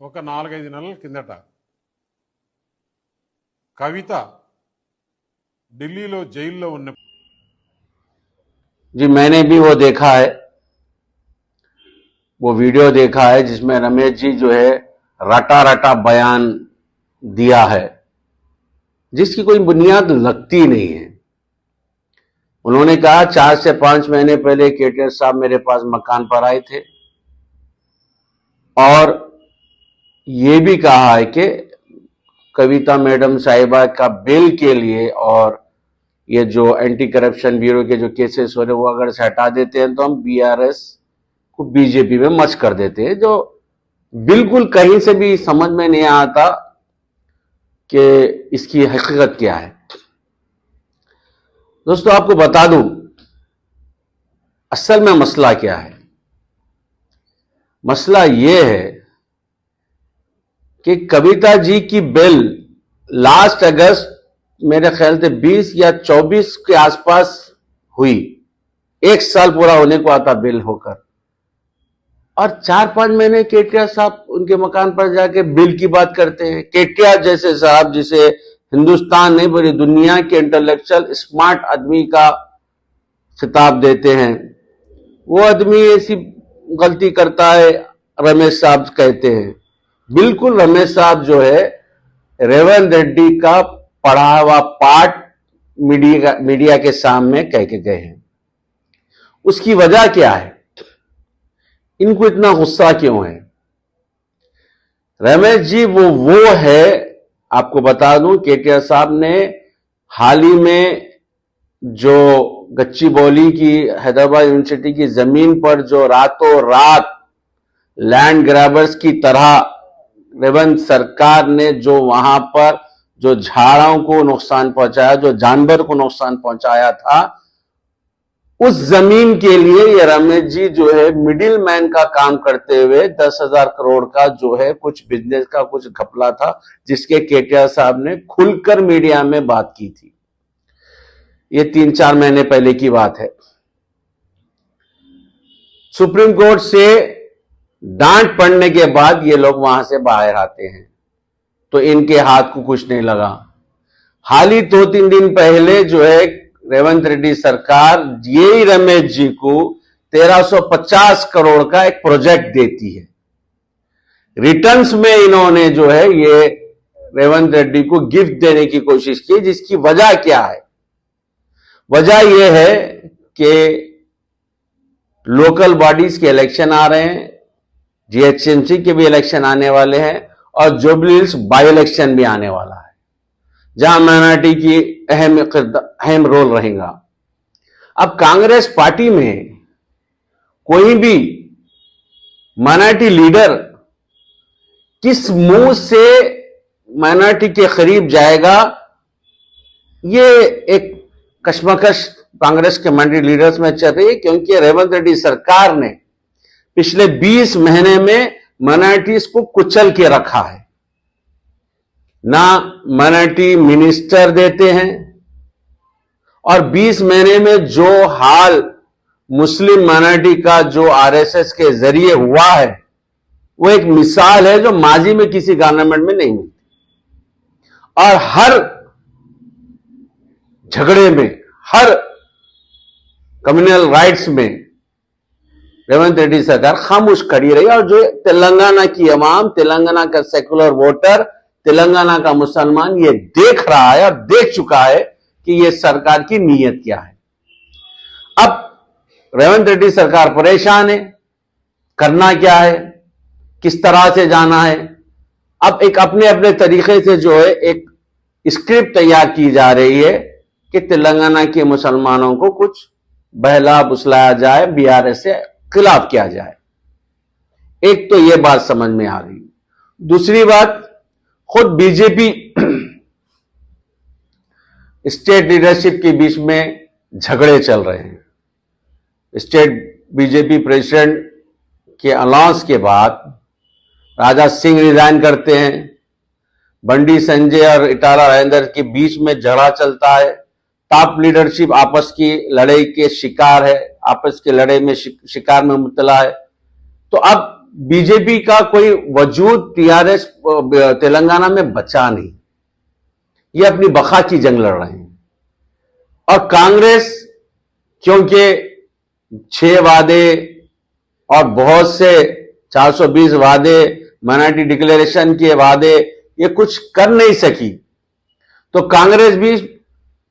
ఒక 4-5 నెలల కిందట కవిత ఢిల్లీలో జైల్లో ఉన్న जी मैंने भी वो देखा है, वो वीडियो देखा है जिसमें रमेश जी जो है रटा रटा बयान दिया है जिसकी कोई बुनियाद लगती नहीं है। उन्होंने कहा 4 से 5 महीने पहले केटीआर साहब मेरे पास मकान पर आए थे और ये भी कहा है कि कविता मैडम साहिबा का बेल के लिए और ये जो एंटी करप्शन ब्यूरो के जो केसेस हो रहे वो अगर से हटा देते हैं तो हम बीआरएस को बीजेपी में मर्ज कर देते हैं, जो बिल्कुल कहीं से भी समझ में नहीं आता कि इसकी हकीकत क्या है। दोस्तों आपको बता दूं असल में मसला क्या है। मसला यह है कि कविता जी की बेल लास्ट अगस्त मेरे ख्याल से 20 या 24 के आसपास हुई, 1 साल पूरा होने को आता बेल होकर, और 4-5 महीने केटीआर साहब उनके मकान पर जाके बिल की बात करते हैं। केटीआर जैसे साहब जिसे हिंदुस्तान नहीं पूरी दुनिया के इंटेलेक्चुअल स्मार्ट आदमी का खिताब देते हैं, वो आदमी ऐसी गलती करता है रमेश साहब कहते हैं। बिल्कुल रमेश साहब जो है रेवंत रेड्डी का पढ़ा हुआ पाठ मीडिया के सामने कह के गए हैं। उसकी वजह क्या है, इनको इतना गुस्सा क्यों है? रमेश जी वो है, आपको बता दूं केटीआर साहब ने हाल ही में जो गच्चीबौली की हैदराबाद यूनिवर्सिटी की जमीन पर जो रातों रात लैंड ग्रैबर्स की तरह रेवंत सरकार ने जो वहां पर जो झाड़ों को नुकसान पहुंचाया, जो जानवर को नुकसान पहुंचाया था, उस जमीन के लिए ये रमेश जी जो है मिडिल मैन का काम करते हुए 10,000 करोड़ का जो है कुछ बिजनेस का कुछ घपला था, जिसके केटीआर साहब ने खुलकर मीडिया में बात की थी। ये 3-4 महीने पहले की बात है। सुप्रीम कोर्ट से डांट पड़ने के बाद ये लोग वहां से बाहर आते हैं तो इनके हाथ को कुछ नहीं लगा। हाल ही 2-3 दिन पहले जो है रेवंत रेड्डी सरकार यही रमेश जी को 1350 करोड़ का एक प्रोजेक्ट देती है। रिटर्न्स में इन्होंने जो है ये रेवंत रेड्डी को गिफ्ट देने की कोशिश की, जिसकी वजह क्या है? वजह यह है कि लोकल बॉडीज के इलेक्शन आ रहे हैं, जीएचएमसी के भी इलेक्शन आने वाले हैं और जुबली हिल्स बाई इलेक्शन भी आने वाला है, जहां माइनॉरिटी की अहम रोल रहेगा। अब कांग्रेस पार्टी में कोई भी माइनॉरिटी लीडर किस मुंह से माइनॉरिटी के करीब जाएगा, ये एक कश्मकश कांग्रेस के माइनॉरिटी लीडर्स में चल रही है, क्योंकि रेवंत रेड्डी सरकार ने पिछले 20 महीने में माइनॉरिटीज को कुचल के रखा है। ना माइनॉरिटी मिनिस्टर देते हैं, और 20 महीने में जो हाल मुस्लिम माइनॉरिटी का जो आरएसएस के जरिए हुआ है वो एक मिसाल है जो माजी में किसी गवर्नमेंट में नहीं मिलती। और हर झगड़े में, हर कम्युनल राइट्स में रेवंत रेड्डी सरकार खामोश खड़ी रही, और जो तेलंगाना की अवाम, तेलंगाना का सेकुलर वोटर, तेलंगाना का मुसलमान ये देख रहा है और देख चुका है कि ये सरकार की नीयत क्या है। अब रेवंत रेड्डी सरकार परेशान है, करना क्या है, किस तरह से जाना है। अब एक अपने अपने तरीके से जो है एक स्क्रिप्ट तैयार की जा रही है कि तेलंगाना के मुसलमानों को कुछ बहला फुसलाया जाए, बीआरएस से खिलाफ किया जाए। एक तो यह बात समझ में आ गई। दूसरी बात, खुद बीजेपी स्टेट लीडरशिप के बीच में झगड़े चल रहे हैं। स्टेट बीजेपी प्रेसिडेंट के अनाउंस के बाद राजा सिंह रिजाइन करते हैं, बंडी संजय और इटाला राजेंद्र के बीच में झगड़ा चलता है, टॉप लीडरशिप आपस की लड़ाई के शिकार है, आपस के लड़ाई में शिकार में मुब्तला है। तो अब बीजेपी का कोई वजूद टीआरएस तेलंगाना में बचा नहीं। ये अपनी बका की जंग लड़ रहे हैं। और कांग्रेस, क्योंकि 6 वादे और बहुत से 420 वादे, माइनॉरिटी डिक्लेरेशन के वादे, ये कुछ कर नहीं सकी, तो कांग्रेस भी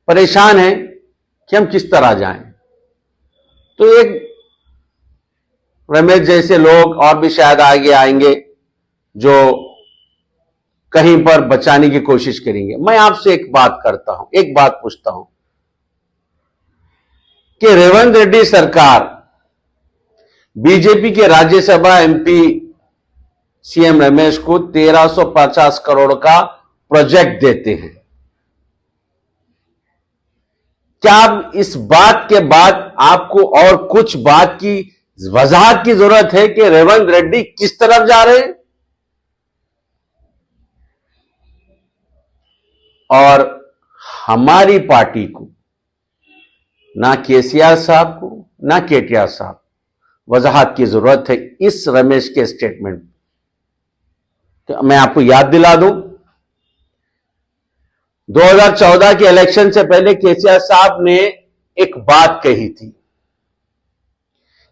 परेशान है कि हम किस तरह जाएं। तो एक रमेश जैसे लोग और भी शायद आगे आएंगे जो कहीं पर बचाने की कोशिश करेंगे। मैं आपसे एक बात करता हूं, एक बात पूछता हूं कि रेवंत रेड्डी सरकार बीजेपी के राज्यसभा एमपी सीएम रमेश को 1350 करोड़ का प्रोजेक्ट देते हैं। क्या अब इस बात के बाद आपको और कुछ बात की वजाहत की जरूरत है कि रेवंत रेड्डी किस तरफ जा रहे हैं? और हमारी पार्टी को, ना केसीआर साहब को, ना केटीआर साहब, वजाहत की जरूरत है इस रमेश के स्टेटमेंट। तो मैं आपको याद दिला दूं, 2014 के इलेक्शन से पहले केसीआर साहब ने एक बात कही थी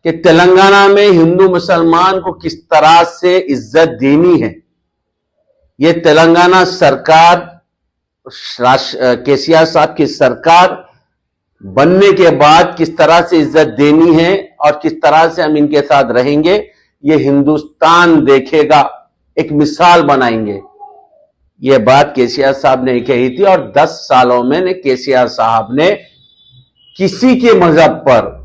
कि तेलंगाना में हिंदू मुसलमान को किस तरह से इज्जत देनी है, यह तेलंगाना सरकार, केसीआर साहब की सरकार बनने के बाद किस तरह से इज्जत देनी है और किस तरह से हम इनके साथ रहेंगे, यह हिंदुस्तान देखेगा, एक मिसाल बनाएंगे। यह बात केसीआर साहब ने कही थी और 10 सालों में केसीआर साहब ने किसी के मजहब पर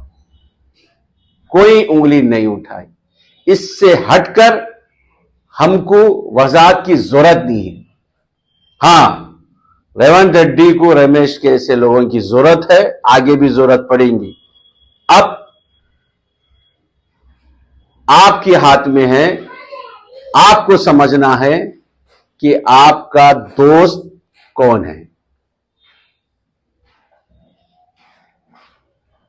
कोई उंगली नहीं उठाई। इससे हटकर हमको वजाहत की जरूरत नहीं है। हां, रेवंत रेड्डी को रमेश के ऐसे लोगों की जरूरत है, आगे भी जरूरत पड़ेगी। अब आपके हाथ में है, आपको समझना है कि आपका दोस्त कौन है।